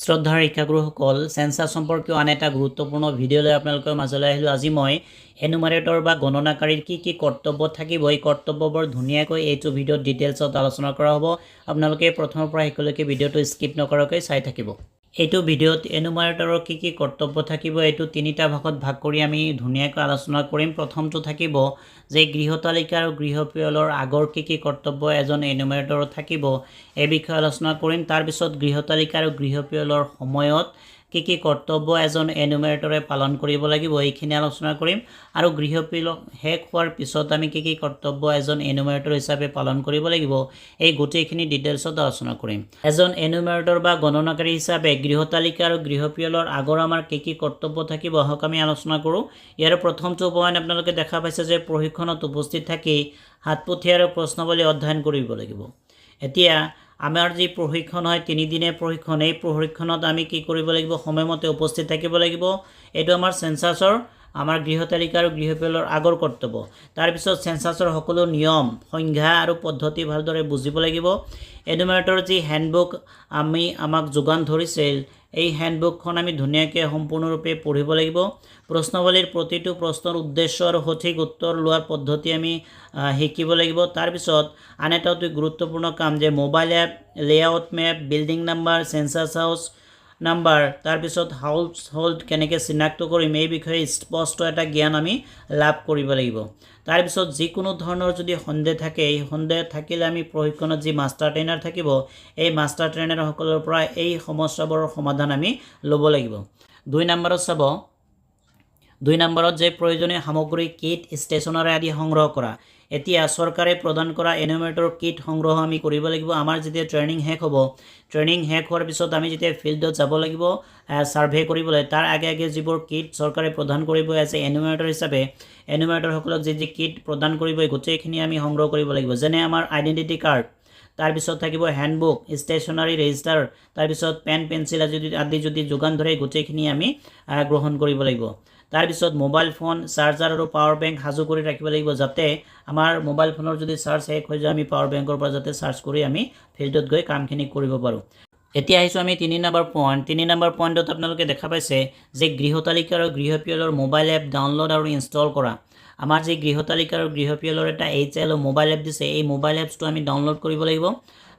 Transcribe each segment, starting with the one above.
শ্ৰদ্ধাৰ শিক্ষাগুৰুসকল সেন্সাস সম্পৰ্কীয় আন এটা গুৰুত্বপূৰ্ণ ভিডিঅ'লৈ আপোনালোকৰ মাজলৈ আহিলোঁ। আজি মই এনুমাৰেটৰ বা গণনাকাৰীৰ কি কৰ্তব্য থাকিব এই কৰ্তব্যবোৰ ধুনীয়াকৈ এইটো ভিডিঅ'ত ডিটেইলছত আলোচনা কৰা হ'ব। আপোনালোকে প্ৰথমৰ পৰা শেষলৈকে ভিডিঅ'টো স্কিপ নকৰাকৈ চাই থাকিব। এইটো ভিডিঅ'ত এনুমাৰেটৰৰ কি কৰ্তব্য থাকিব এইটো তিনিটা ভাগত ভাগ কৰি আমি ধুনীয়াকৈ আলোচনা কৰিম। প্ৰথমটো থাকিব যে গৃহতালিকা আৰু গৃহপিয়লৰ আগৰ কি কৰ্তব্য এজন এনুমাৰেটৰৰ থাকিব এই বিষয়ে আলোচনা কৰিম। তাৰ পিছত গৃহতালিকা আৰু গৃহপিয়লৰ সময়ত কি কৰ্তব্য এজন এনুমাৰেটৰে পালন কৰিব লাগিব এইখিনি আলোচনা কৰিম। আৰু গৃহপিয়ল শেষ হোৱাৰ পিছত আমি কি কৰ্তব্য এজন এনুমাৰেটৰ হিচাপে পালন কৰিব লাগিব এই গোটেইখিনি ডিটেইলছত আলোচনা কৰিম। এজন এনুমাৰেটৰ বা গণনাকাৰী হিচাপে গৃহতালিকা আৰু গৃহপিয়লৰ আগৰ আমাৰ কি কৰ্তব্য থাকিব আহক আমি আলোচনা কৰোঁ। ইয়াৰ প্ৰথমটো পইণ্ট আপোনালোকে দেখা পাইছে যে প্ৰশিক্ষণত উপস্থিত থাকি হাতপুথি আৰু প্ৰশ্নাৱলী অধ্যয়ন কৰিব লাগিব। এতিয়া আমাৰ যি প্ৰশিক্ষণ হয় 3 দিনীয়া প্ৰশিক্ষণ, এই প্ৰশিক্ষণত আমি কি কৰিব লাগিব সময়মতে উপস্থিত থাকিব লাগিব। এইটো আমাৰ সেন্সাসৰ আমাৰ গৃহতালিকা আৰু গৃহপিয়লৰ আগৰ কৰ্তব্য। তাৰ পিছত সেন্সাসৰ সকলো নিয়ম সংজ্ঞা আৰু পদ্ধতি ভালদৰে বুজিব লাগিব। এনুমাৰেটৰ যি হেণ্ডবুক আমাক যোগান ধৰিছিল এই হেণ্ডবুকখন আমি ধুনীয়াকৈ সম্পূৰ্ণৰূপে পঢ়িব লাগিব। প্ৰশ্নাৱলীৰ প্ৰতিটো প্ৰশ্নৰ উদ্দেশ্য আৰু সঠিক উত্তৰ লোৱাৰ পদ্ধতি আমি শিকিব লাগিব। তাৰ পিছত আন এটা অতি গুৰুত্বপূৰ্ণ কাম যে mobile app, layout map, building number, census house number, তাৰ পিছত হাউচ হোল্ড কেনেকৈ চিনাক্ত কৰিম এই বিষয়ে স্পষ্ট এটা জ্ঞান আমি লাভ কৰিব লাগিব। তাৰ পিছত যিকোনো ধৰণৰ যদি সন্দেহ থাকে এই সন্দেহ থাকিলে আমি প্ৰশিক্ষণত যি মাষ্টাৰ ট্ৰেইনাৰ থাকিব এই মাষ্টাৰ ট্ৰেইনাৰসকলৰ পৰা এই সমস্যাবোৰৰ সমাধান আমি ল'ব লাগিব। 2 নম্বৰত চাব 2 নম্বৰত যে প্ৰয়োজনীয় সামগ্ৰী কিট ষ্টেচনাৰী আদি সংগ্ৰহ কৰা। এতিয়া চৰকাৰে প্ৰদান কৰা এনুমাৰেটৰ কিট সংগ্ৰহ আমি কৰিব লাগিব। আমাৰ যেতিয়া ট্ৰেইনিং শেষ হ'ব ট্ৰেইনিং শেষ হোৱাৰ পিছত আমি যেতিয়া ফিল্ডত যাব লাগিব সাৰ্ভে কৰিবলৈ তাৰ আগে যিবোৰ কিট চৰকাৰে প্ৰদান কৰিব আছে এনুমাৰেটৰ হিচাপে এনুমাৰেটৰসকলক যি কিট প্ৰদান কৰিব গোটেইখিনি আমি সংগ্ৰহ কৰিব লাগিব। যেনে আমাৰ আইডেণ্টিটি কাৰ্ড, তাৰ পিছত থাকিব হেণ্ডবুক, ষ্টেচনাৰী ৰেজিষ্টাৰ, তাৰ পিছত পেন পেঞ্চিল আদি যদি যোগান ধৰে গোটেইখিনি আমি গ্ৰহণ কৰিব লাগিব। তাৰ পিছত মোবাইল ফোন, চাৰ্জাৰ আৰু পাৱাৰ বেংক সাজু কৰি ৰাখিব লাগিব যাতে আমাৰ মোবাইল ফোনৰ যদি চাৰ্জ শেষ হৈ যায় আমি পাৱাৰ বেংকৰ পৰা যাতে চাৰ্জ কৰি আমি ফিল্ডত গৈ কামখিনি কৰিব পাৰোঁ। এতিয়া আহিছোঁ আমি 3 নম্বৰ পইণ্ট। 3 নম্বৰ পইণ্টত আপোনালোকে দেখা পাইছে যে গৃহতালিকা আৰু গৃহপিয়লৰ মোবাইল এপ ডাউনলোড আৰু ইনষ্টল কৰা। আমাৰ যি গৃহতালিকা আৰু গৃহপিয়লৰ এটা HL মোবাইল এপ দিছে এই মোবাইল এপছটো আমি ডাউনলোড কৰিব লাগিব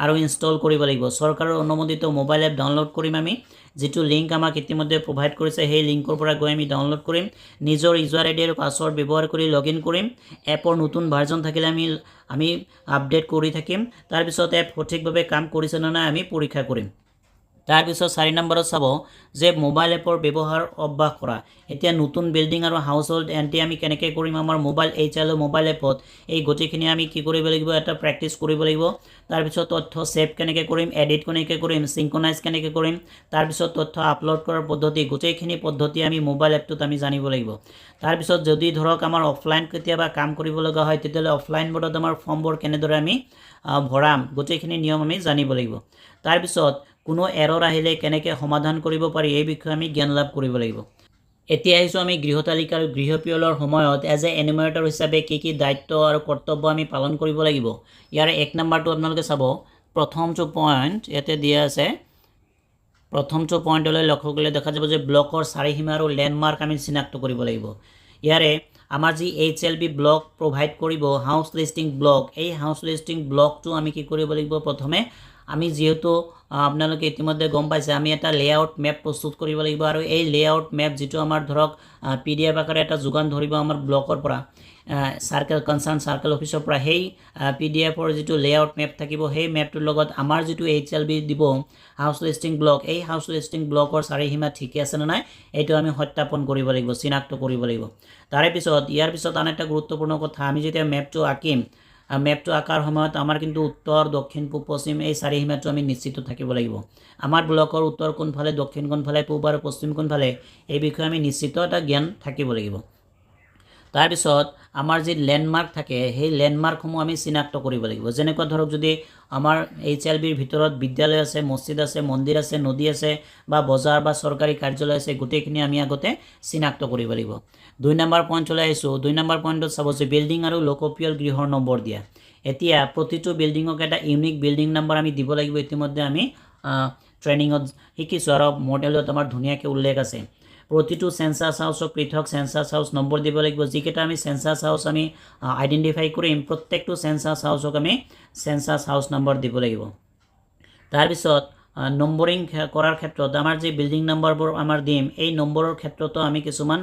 আৰু ইনষ্টল কৰিব লাগিব। চৰকাৰৰ অনুমোদিত মোবাইল এপ ডাউনলোড কৰিম আমি। যিটো লিংক আমাক ইতিমধ্যে প্ৰভাইড কৰিছে সেই লিংকৰ পৰা গৈ আমি ডাউনলোড কৰিম। নিজৰ ইউজাৰ আইডি আৰু পাছৱৰ্ড ব্যৱহাৰ কৰি লগইন কৰিম। এপৰ নতুন ভাৰ্জন থাকিলে আমি আপডেট কৰি থাকিম। তাৰপিছত এপ সঠিকভাৱে কাম কৰিছে নে নাই আমি পৰীক্ষা কৰিম। তাৰপিছত 4 নম্বৰত চাব যে মোবাইল এপৰ ব্যৱহাৰ অভ্যাস কৰা। এতিয়া নতুন বিল্ডিং আৰু হাউচ হোল্ড এণ্ট্ৰি আমি কেনেকৈ কৰিম আমাৰ মোবাইল HL মোবাইল এপত এই গোটেইখিনি আমি কি কৰিব লাগিব এটা প্ৰেক্টিচ কৰিব লাগিব। তাৰপিছত তথ্য ছেভ কেনেকৈ কৰিম, এডিট কেনেকৈ কৰিম, চিংক্ৰনাইজ কেনেকৈ কৰিম, তাৰপিছত তথ্য আপলোড কৰাৰ পদ্ধতি গোটেইখিনি পদ্ধতি আমি মোবাইল এপটোত আমি জানিব লাগিব। তাৰপিছত যদি ধৰক আমাৰ অফলাইন কেতিয়াবা কাম কৰিব লগা হয় তেতিয়াহ'লে অফলাইন বোৰ্ডত আমাৰ ফৰ্মবোৰ কেনেদৰে আমি ভৰাম গোটেইখিনি নিয়ম আমি জানিব লাগিব। তাৰপিছত কোনো এৰৰ আহিলে কেনেকৈ সমাধান কৰিব পাৰি এই বিষয়ে আমি জ্ঞান লাভ কৰিব লাগিব। এতিয়া আহিছোঁ আমি গৃহতালিকা আৰু গৃহপিয়লৰ সময়ত এজ এ এনুমাৰেটৰ হিচাপে কি দায়িত্ব আৰু কৰ্তব্য আমি পালন কৰিব লাগিব। ইয়াৰ 1 নম্বৰটো আপোনালোকে চাব প্ৰথমটো পইণ্ট ইয়াতে দিয়া আছে। প্ৰথমটো পইণ্টলৈ লক্ষ্য কৰিলে দেখা যাব যে ব্লকৰ চাৰিসীমা আৰু লেণ্ডমাৰ্ক আমি চিনাক্ত কৰিব লাগিব। ইয়াৰে আমাৰ যি HLB ব্লক প্ৰভাইড কৰিব হাউচ লিষ্টিং ব্লক এই হাউচ লিষ্টিং ব্লকটো আমি কি কৰিব লাগিব প্ৰথমে আমি যিহেতু আপোনালোকে ইতিমধ্যে গম পাইছে আমি এটা লেআউট মেপ প্ৰস্তুত কৰিব লাগিব আৰু এই লেআউট মেপ যিটো আমাৰ ধৰক PDF আকাৰে এটা যোগান ধৰিব আমাৰ ব্লকৰ পৰা কনচাৰ্ণ চাৰ্কেল অফিচৰ পৰা সেই PDFৰ যিটো লেআউট মেপ থাকিব সেই মেপটোৰ লগত আমাৰ যিটো HLB দিব হাউচ লিষ্টিং ব্লক এই হাউচ লিষ্টিং ব্লকৰ চাৰিসীমা ঠিকে আছে নে নাই এইটো আমি সত্যাপন কৰিব লাগিব, চিনাক্ত কৰিব লাগিব। তাৰে পিছত ইয়াৰ পিছত আন এটা গুৰুত্বপূৰ্ণ কথা আমি যেতিয়া মেপটো আঁকিম মেপটো আঁকাৰ সময়ত আমাৰ কিন্তু উত্তৰ, দক্ষিণ, পূব, পশ্চিম এই চাৰিসীমাটো আমি নিশ্চিত থাকিব লাগিব। আমাৰ ব্লকৰ উত্তৰ কোনফালে, দক্ষিণ কোনফালে, পূব আৰু পশ্চিম কোনফালে এই বিষয়ে আমি নিশ্চিত এটা জ্ঞান থাকিব লাগিব। তাৰপিছত আমাৰ যি লেণ্ডমাৰ্ক থাকে সেই লেণ্ডমাৰ্কসমূহ আমি চিনাক্ত কৰিব লাগিব। যেনেকুৱা ধৰক যদি আমাৰ HLBৰ ভিতৰত বিদ্যালয় আছে, মছজিদ আছে, মন্দিৰ আছে, নদী আছে বা বজাৰ বা চৰকাৰী কাৰ্যালয় আছে গোটেইখিনি আমি আগতে চিনাক্ত কৰিব লাগিব। 2 নম্বৰ পইণ্টলৈ আহিছোঁ। 2 নম্বৰ পইণ্টত চাব যে বিল্ডিং আৰু লোকপিয়ল গৃহৰ নম্বৰ দিয়া। এতিয়া প্ৰতিটো বিল্ডিঙক এটা ইউনিক বিল্ডিং নাম্বাৰ আমি দিব লাগিব। ইতিমধ্যে আমি ট্ৰেইনিঙত শিকিছোঁ আৰু মডেলত আমাৰ ধুনীয়াকৈ উল্লেখ আছে প্ৰতিটো সেন্সাস হাউসক পৃথক সেন্সাস হাউস নম্বৰ দিব লাগিব যিকেইটা আমি সেন্সাস হাউস আমি আইডেন্টিফাই কৰিম প্ৰত্যেকটো সেন্সাস হাউসক আমি সেন্সাস হাউস নম্বৰ দিব লাগিব তাৰপিছত নম্বৰিং কৰাৰ ক্ষেত্ৰত আমাৰ যে বিল্ডিং নম্বৰবোৰ আমাৰ দিম এই নম্বৰৰ ক্ষেত্ৰতো আমি কিছুমান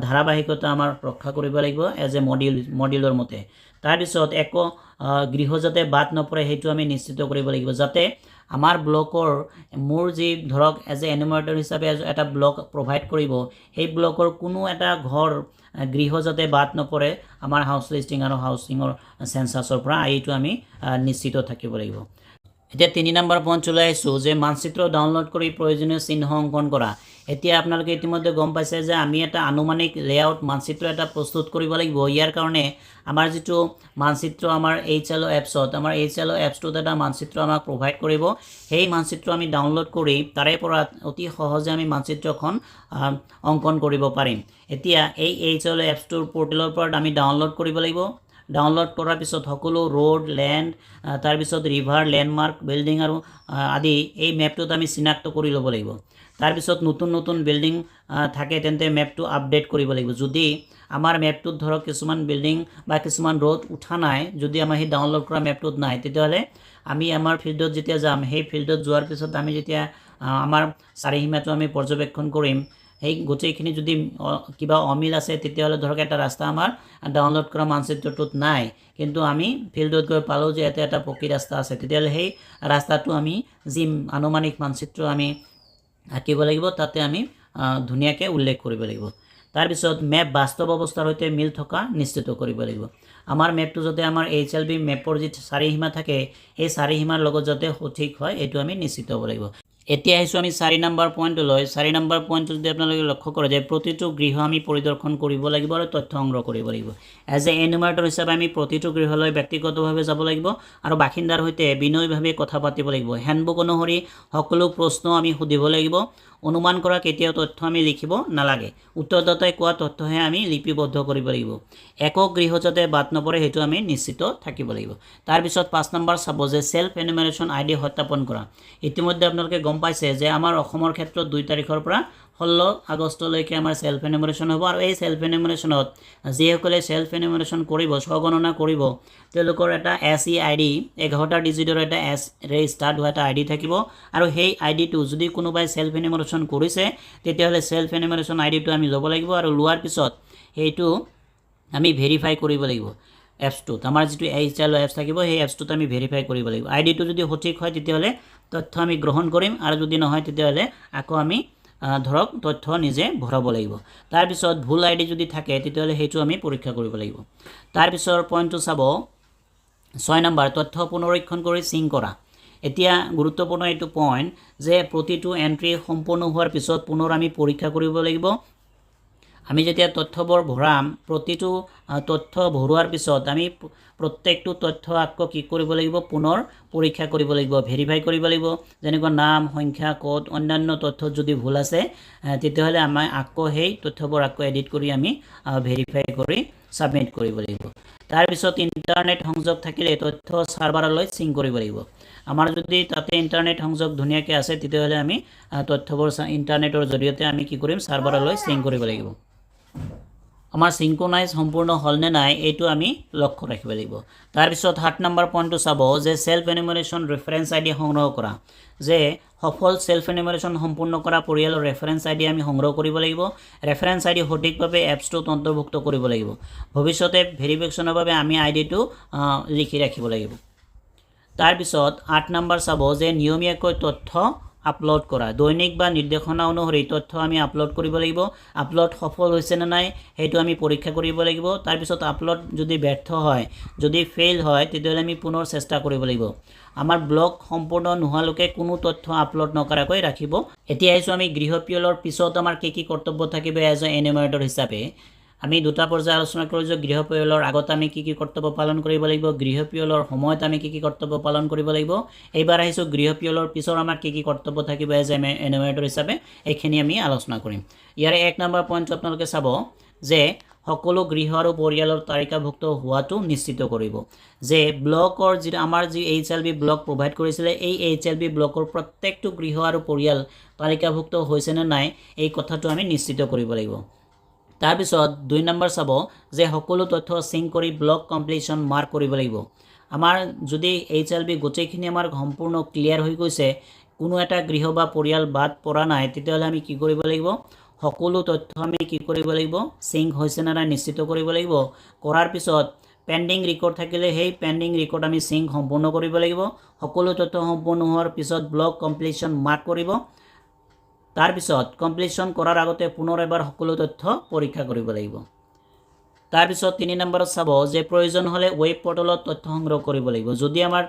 ধাৰাবাহিকতা আমাৰ ৰক্ষা কৰিব লাগিব এজ এ মডিউলৰ মতে তাৰপিছত একো গৃহ যাতে বাদ নপৰে সেইটো আমি নিশ্চিত কৰিব লাগিব যাতে আমাৰ ব্লকৰ মোৰ যি ধৰক এজ এ এনুমাৰেটৰ হিচাপে এটা ব্লক প্ৰভাইড কৰিব সেই ব্লকৰ কোনো এটা ঘৰ গৃহ যাতে বাদ নপৰে আমাৰ হাউচ লিষ্টিং আৰু হাউচিঙৰ সেন্সাসৰ পৰা এইটো আমি নিশ্চিত থাকিব লাগিব এতিয়া 3 নম্বৰ পইণ্ট চলাই আছো যে মানচিত্ৰ ডাউনলোড কৰি প্ৰয়োজনীয় চিহ্ন অংকন কৰা এতিয়া আপোনালোকে ইতিমধ্যে গম পাইছে যে আমি এটা আনুমানিক লেআউট মানচিত্ৰ এটা প্ৰস্তুত কৰিব লাগিব ইয়াৰ কাৰণে আমাৰ যেটো মানচিত্ৰ আমাৰ HLO এপছত আমাৰ HLO এপছটোত এটা মানচিত্ৰ আমাক প্ৰভাইড কৰিব সেই মানচিত্ৰ আমি ডাউনলোড কৰি তাৰে পৰা অতি সহজে আমি মানচিত্ৰখন অংকন কৰিব পাৰিম এতিয়া এই HLO এপছটোৰ পোৰ্টেলৰ পৰা আমি ডাউনলোড কৰিব লাগিব ডাউনলোড কৰাৰ পিছত সকলো ৰোড ল্যান্ড তাৰ পিছত ৰিভাৰ ল্যান্ডমাৰ্ক বিল্ডিং আৰু আদি এই মেপটোত আমি চিনাক্ত কৰি ল'ব লাগিব তাৰ পিছত নতুন বিল্ডিং থাকে তেন্তে মেপটো আপডেট কৰিব লাগিব যদি আমাৰ মেপটোত ধৰক কিছুমান বিল্ডিং বা কিছুমান ৰোড উঠা নাই যদি আমাৰ সেই ডাউনলোড কৰা মেপটোত নাই তেতিয়াহলে আমি আমাৰ ফিল্ডত যেতিয়া যাম সেই ফিল্ডত যোৱাৰ পিছত আমি যেতিয়া আমাৰ চাৰিসীমাটো আমি পৰ্যবেক্ষণ কৰিম এই গোটেইখিনি যদি কিবা অমিল আছে তেতিয়াহলে ধৰক এটা ৰাস্তা আমাৰ ডাউনলোড কৰা মানচিত্ৰটোত নাই কিন্তু আমি ফিল্ডত গৈ পালো যে এটা পকী ৰাস্তা আছে তেতিয়াহলে সেই ৰাস্তাটো আমি যি আনুমানিক মানচিত্ৰ আমি আঁকিব লাগিব তাতে আমি ধুনীয়াকৈ উল্লেখ কৰিব লাগিব তাৰ পিছত মেপ বাস্তৱ অৱস্থাৰ সৈতে মিল থকা নিশ্চিত কৰিব লাগিব আমাৰ মেপটো যাতে আমাৰ HLB মেপৰ যি চাৰিসীমা থাকে এই চাৰিসীমাৰ লগত যাতে সঠিক হয় এটো আমি নিশ্চিত হ'ব লাগিব এতিয়া আহিছো আমি 4 নম্বৰ পইণ্টলৈ 4 নম্বৰ পইণ্ট যদি আপোনালোকে লক্ষ্য কৰে যে প্ৰতিটো গৃহ আমি পৰিদৰ্শন কৰিব লাগিব আৰু তথ্য সংগ্ৰহ কৰিব লাগিব এজ এ এনুমাৰেটৰ হিচাপে আমি প্ৰতিটো গৃহলৈ ব্যক্তিগতভাৱে যাব লাগিব আৰু বাসিন্দাৰ সৈতে বিনয়ীভাৱে কথা পাতিব লাগিব হ্যান্ডবুক অনুসৰি সকলো প্ৰশ্ন আমি সুধিব লাগিব অনুমান কৰা কেতিয়াও তথ্য আমি লিখিব নালাগে উত্তৰদাতাই কোৱা তথ্যহে আমি লিপিবদ্ধ কৰিব লাগিব একক গৃহ যাতে বাদ নপৰে হেতু আমি নিশ্চিত থাকিব লাগিব তাৰ পিছত 5 নম্বৰ চাব যে সেলফ এনুমাৰেচন আইডি সত্যাপন কৰা ইতিমধ্যে আপোনালোকে গম পাইছে যে আমাৰ অসমৰ ক্ষেত্ৰত 2 তাৰিখৰ পৰা 16 আগষ্টলৈকে আমাৰ সেলফ এনুমাৰেচন হ'ব আৰু এই সেলফ এনুমাৰেচনত যিসকলে সেলফ এনুমাৰেচন কৰিব স্বগণনা কৰিব তেওঁলোকৰ এটা SEID 11টা ডিজিটৰ এটা S ৰে ষ্টাৰ্ট হোৱা এটা আইডি থাকিব আৰু সেই আইডিটো যদি কোনোবাই সেলফ এনুমাৰেচন কৰিছে তেতিয়াহলে সেলফ এনুমাৰেচন আইডিটো আমি ল'ব লাগিব আৰু লোৱাৰ পিছত সেইটো আমি ভেৰিফাই কৰিব লাগিব এপছটোত আমাৰ যেটো HLO এপছ থাকিব সেই এপছটোত আমি ভেৰিফাই কৰিব লাগিব আইডিটো যদি সঠিক হয় তেতিয়াহলে তথ্য আমি গ্ৰহণ কৰিম আৰু যদি নহয় তেতিয়াহলে আকৌ আমি ধৰক তথ্য নিজে ভৰাব লাগিব তাৰ পিছত ভুল আইডি যদি থাকে তেতিয়াহলে হেতু আমি পৰীক্ষা কৰিব লাগিব তাৰ পিছৰ পইণ্টটো চাব 6 নম্বৰ তথ্য পুনৰীক্ষণ কৰি সিঙ্ক কৰা এতিয়া গুৰুত্বপূৰ্ণ এইটো পইণ্ট যে প্ৰতিটো এন্ট্ৰি সম্পূৰ্ণ হোৱাৰ পিছত পুনৰ আমি পৰীক্ষা কৰিব লাগিব আমি যেতিয়া তথ্যবোৰ ভৰাম প্ৰতিটো তথ্য ভৰোৱাৰ পিছত আমি প্ৰত্যেকটো তথ্য আকৌ কি কৰিব লাগিব পুনৰ পৰীক্ষা কৰিব লাগিব ভেৰিফাই কৰিব লাগিব যেনেকৈ নাম সংখ্যা কোড অন্যান্য তথ্য যদি ভুল আছে তেতিয়াহলে আমি আকৌ সেই তথ্যবোৰ আকৌ এডিট কৰি আমি ভেৰিফাই কৰি সাবমিট কৰিব লাগিব তাৰ পিছত ইন্টাৰনেট সংযোগ থাকিলে তথ্য সাৰ্ভাৰলৈ সিঙ্ক কৰিব লাগিব আমাৰ যদি তাতে ইন্টাৰনেট সংযোগ ধুনীয়াকৈ আছে তেতিয়াহলে আমি তথ্যবোৰ ইন্টাৰনেটৰ জৰিয়তে আমি কি কৰিম সাৰ্ভাৰলৈ সিঙ্ক কৰিব লাগিব আমাৰ সিঙ্ক্ৰনাইজ সম্পূৰ্ণ হল নে নাই এইটো আমি লক্ষ্য ৰাখিব লাগিব তাৰ পিছত 7 নম্বৰ পইণ্টটো চাব যে সেলফ এনুমাৰেচন ৰেফাৰেন্স আইডি সংগ্ৰহ কৰা যে সফল সেলফ এনুমাৰেচন সম্পূৰ্ণ কৰা পৰিয়ালৰ ৰেফাৰেন্স আইডি আমি সংগ্ৰহ কৰিব লাগিব ৰেফাৰেন্স আইডি সঠিকভাৱে এপছটোত অন্তৰ্ভুক্ত কৰিব লাগিব ভৱিষ্যতে ভেৰিফিকেশ্যনৰ বাবে আমি আইডিটো লিখি ৰাখিব লাগিব তাৰ পিছত 8 নম্বৰ চাব যে নিয়মীয়াকৈ তথ্য আপলোড কৰা দৈনিক বা নিৰ্দেশনা অনুসৰি তথ্য আমি আপলোড কৰিব লাগিব আপলোড সফল হৈছে নে নাই হেতু আমি পৰীক্ষা কৰিব লাগিব তাৰ পিছত আপলোড যদি ব্যৰ্থ হয় যদি ফেইল হয় তেতিয়াহলে আমি পুনৰ চেষ্টা কৰিব লাগিব আমাৰ ব্লক সম্পূৰ্ণ নোহালৈকে কোনো তথ্য আপলোড নকৰাকৈ ৰাখিব এতিয়া আহিছো আমি গৃহপিয়লৰ পিছত আমাৰ কি কৰ্তব্য থাকিব এজ এ এনুমাৰেটৰ হিচাপে আমি দুটা পৰ্যায় আলোচনা কৰিছো গৃহপিয়লৰ আগত আমি কি কৰ্তব্য পালন কৰিব লাগিব গৃহপিয়লৰ সময়ত আমি কি কৰ্তব্য পালন কৰিব লাগিব এইবাৰ আহিছো গৃহপিয়লৰ পিছৰ আমাৰ কি কৰ্তব্য থাকিব এজ এ এনুমাৰেটৰ হিচাপে এইখিনি আমি আলোচনা কৰিম ইয়াৰে 1 নম্বৰ পইণ্ট আপোনালোকে চাব যে সকলো গৃহ আৰু পৰিয়ালৰ তালিকাভুক্ত হোৱাটো নিশ্চিত কৰিব যে ব্লকৰ যি আমাৰ যি HLB ব্লক প্ৰভাইড কৰিছিলে এই HLB ব্লকৰ প্ৰত্যেকটো গৃহ আৰু পৰিয়াল তালিকাভুক্ত হৈছে নে নাই এই কথাটো আমি নিশ্চিত কৰিব লাগিব তাৰপিছত 2 নম্বৰ চাব যে সকলো তথ্য সিঙ্ক কৰি ব্লক কমপ্লিটন মাৰ্ক কৰিব লাগিব আমাৰ যদি HLB গোটেইখিনি আমাৰ সম্পূৰ্ণ ক্লিয়াৰ হৈ গৈছে কোনো এটা গৃহ বা পৰিয়াল বাদ পৰা নাই তেতিয়াহ'লে আমি কি কৰিব লাগিব সকলো তথ্য আমি কি কৰিব লাগিব সিঙ্ক হৈছে না নাই নিশ্চিত কৰিব লাগিব কৰাৰ পিছত পেন্ডিং ৰেকৰ্ড থাকিলে সেই পেন্ডিং ৰেকৰ্ড আমি সিঙ্ক সম্পূৰ্ণ কৰিব লাগিব সকলো তথ্য সম্পূৰ্ণ হোৱাৰ পিছত ব্লক কমপ্লিটন মাৰ্ক কৰিব তাৰ পিছত কমপ্লিটন কৰাৰ আগতে পুনৰ এবাৰ সকলো তথ্য পৰীক্ষা কৰিব লাগিব তাৰ পিছত 3 নম্বৰত চাব যে প্ৰয়োজন হলে ওয়েব পোৰ্টেলত তথ্য সংগ্ৰহ কৰিব লাগিব যদি আমাৰ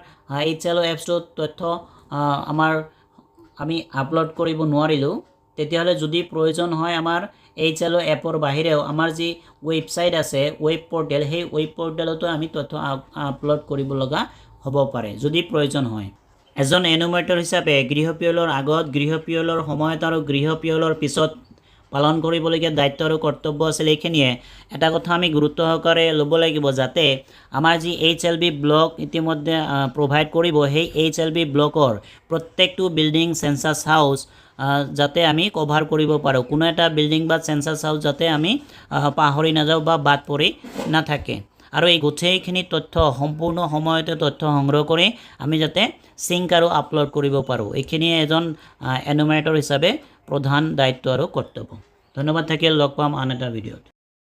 HLO এপছটো তথ্য আমাৰ আমি আপলোড কৰিব নোৱাৰিলো তেতিয়াহলে যদি প্ৰয়োজন হয় আমাৰ HLO এপৰ বাহিৰেও আমাৰ যি ওয়েবসাইট আছে ওয়েব পোৰ্টেল সেই ওয়েব পোৰ্টেলতো আমি তথ্য আপলোড কৰিব লগা হ'ব পাৰে যদি প্ৰয়োজন হয় এজন এনুমাৰেটৰ হিচাপে গৃহপিয়লৰ আগত গৃহপিয়লৰ সময়ত আৰু গৃহপিয়লৰ পিছত পালন কৰিবলগীয়া দায়িত্ব আৰু কৰ্তব্য আছে এইখিনিয়ে এটা কথা আমি গুৰুত্ব সহকাৰে ল'ব লাগিব যাতে আমাৰ যি HLB ব্লক ইতিমধ্যে প্ৰভাইড কৰিব সেই HLB ব্লকৰ প্ৰত্যেকটো বিল্ডিং সেন্সাস হাউস যাতে আমি কভাৰ কৰিব পাৰো কোনো এটা বিল্ডিং বা সেন্সাস হাউস যাতে আমি পাহৰি নাযাও বা বাদ পৰি নাথাকে আৰু এই গোটেইখিনি তথ্য সম্পূৰ্ণ সময়তে তথ্য সংগ্ৰহ কৰি আমি যাতে সিঙ্ক আৰু আপলোড কৰিব পাৰো এইখিনি এজন এনুমাৰেটৰ হিচাপে প্ৰধান দায়িত্ব আৰু কৰ্তব্য ধন্যবাদ থাকিল লগ পাম আন এটা ভিডিঅ'ত